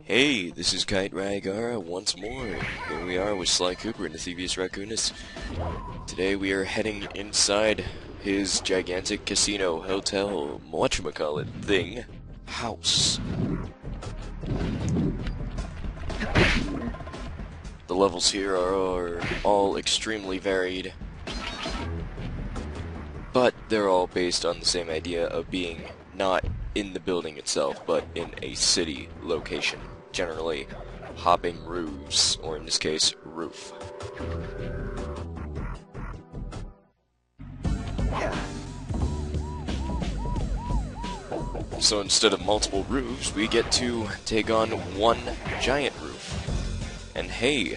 Hey, this is Kite Rygara once more. Here we are with Sly Cooper and the Thievius Raccoonus. Today we are heading inside his gigantic casino, hotel, whatchamacallit thing, house. The levels here are all extremely varied, but they're all based on the same idea of being not in the building itself, but in a city location. Generally, hopping roofs, or in this case, roof. So instead of multiple roofs, we get to take on one giant roof. And hey,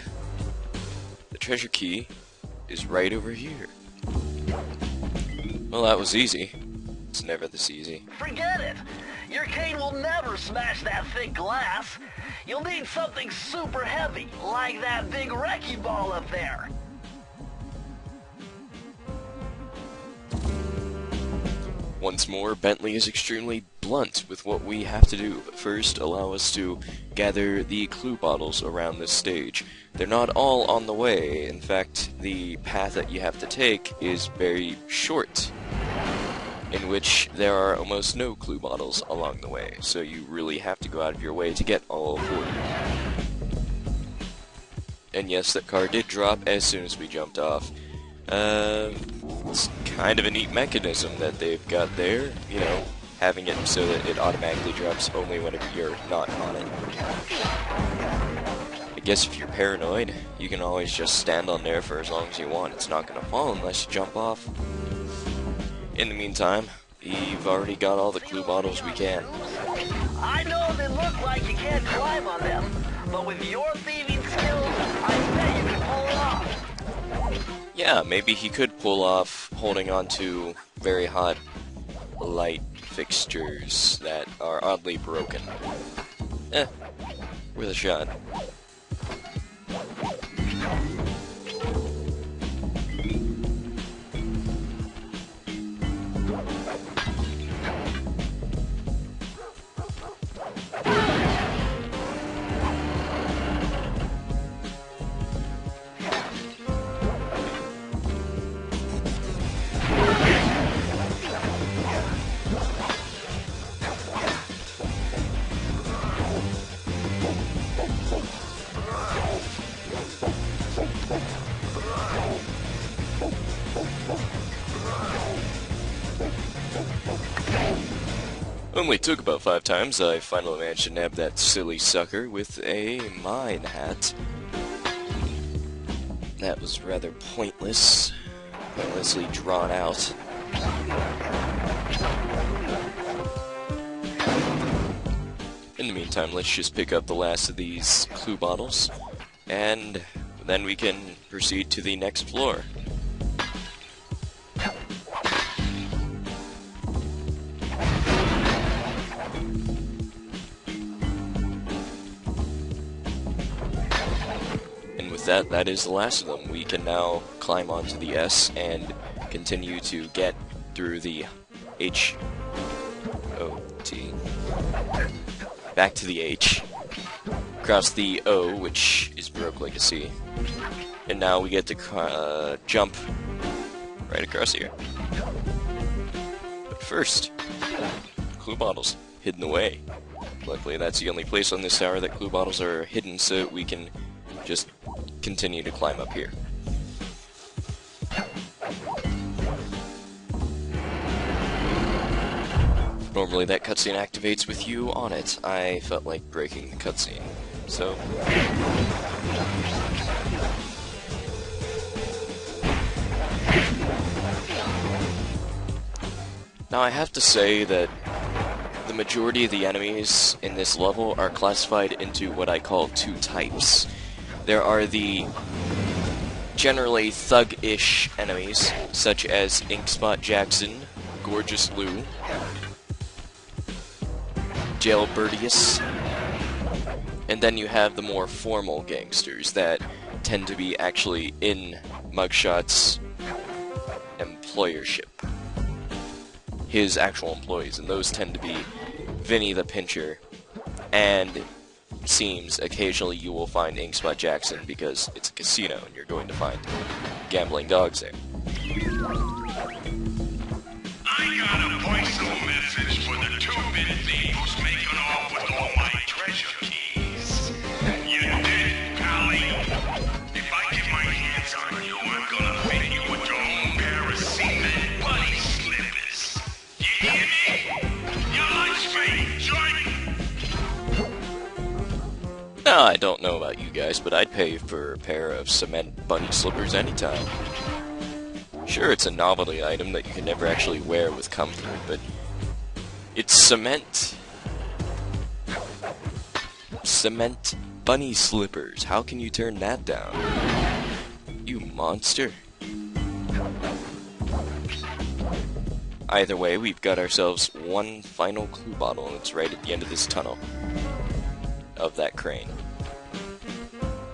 the treasure key is right over here. Well, that was easy. It's never this easy. Forget it! Your cane will never smash that thick glass. You'll need something super heavy, like that big wrecking ball up there. Once more, Bentley is extremely blunt with what we have to do, but first allow us to gather the clue bottles around this stage. They're not all on the way. In fact, the path that you have to take is very short, in which there are almost no clue bottles along the way, so you really have to go out of your way to get all 40. And yes, that car did drop as soon as we jumped off. It's kind of a neat mechanism that they've got there, you know, having it so that it automatically drops only whenever you're not on it. I guess if you're paranoid, you can always just stand on there for as long as you want. It's not going to fall unless you jump off. In the meantime, we've already got all the clue bottles we can. I know they look like you can't climb on them, but with your thieving skills, I bet you can pull it off. Yeah, maybe he could pull off holding on to very hot light fixtures that are oddly broken. Worth a shot. Only took about 5 times. I finally managed to nab that silly sucker with a mine hat. That was rather pointlessly drawn out. In the meantime, let's just pick up the last of these clue bottles, and then we can proceed to the next floor. That is the last of them. We can now climb onto the S and continue to get through the H, O, T, back to the H, across the O, which is broke like a C, and now we get to jump right across here. But first, clue bottles hidden away. Luckily, that's the only place on this tower that clue bottles are hidden, so we can just continue to climb up here. Normally that cutscene activates with you on it. I felt like breaking the cutscene, so... Now I have to say that the majority of the enemies in this level are classified into what I call 2 types. There are the generally thug-ish enemies, such as Inkspot Jackson, Gorgeous Lou, Jailbirdius, and then you have the more formal gangsters that tend to be actually in Mugshot's employership. His actual employees, and those tend to be Vinny the Pincher and seems, occasionally you will find Inkspot Jackson because it's a casino and you're going to find gambling dogs there. I got a voiceover message for the two-bit thief who's making off with all my treasure keys. You did, Pally. If I get my hands on you, I'm gonna fit you with your own pair of cement bunny slippers. You hear me? Your lunch break, joint. Now, I don't know about you guys, but I'd pay for a pair of cement bunny slippers anytime. Sure, it's a novelty item that you can never actually wear with comfort, but it's cement. Cement bunny slippers. How can you turn that down? You monster. Either way, we've got ourselves one final clue bottle, and it's right at the end of this tunnel of that crane.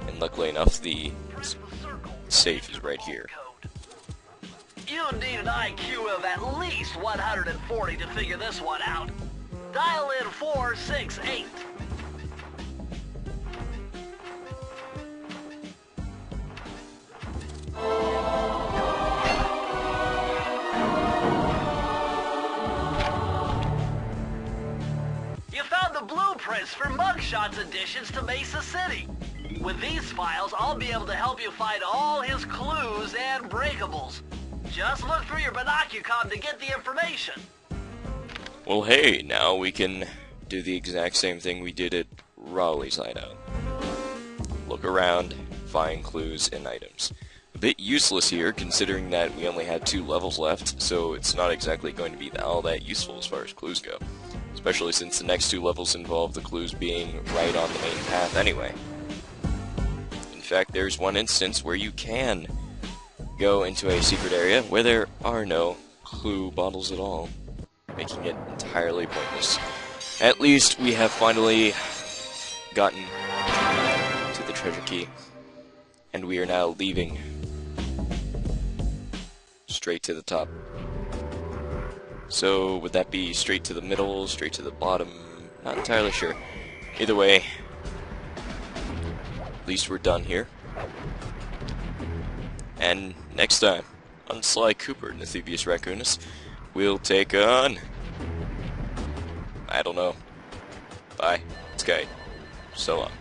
And luckily enough, the safe is right here. You need an IQ of at least 140 to figure this one out. Dial in 468. You found the blueprints for Mugshots additions to Mesa City. With these files, I'll be able to help you find all his clues and breakables. Just look through your binocucom to get the information. Well, hey, now we can do the exact same thing we did at Raleigh's hideout. Look around, find clues and items. A bit useless here, considering that we only had 2 levels left, so it's not exactly going to be all that useful as far as clues go. Especially since the next 2 levels involve the clues being right on the main path anyway. In fact, there's one instance where you can go into a secret area where there are no clue bottles at all, making it entirely pointless. At least we have finally gotten to the treasure key, and we are now leaving straight to the top. So would that be straight to the middle, straight to the bottom? Not entirely sure. Either way, at least we're done here. And next time, on Sly Cooper and the Thievius Raccoonus, we'll take on... I don't know. Bye. It's Guy. So long.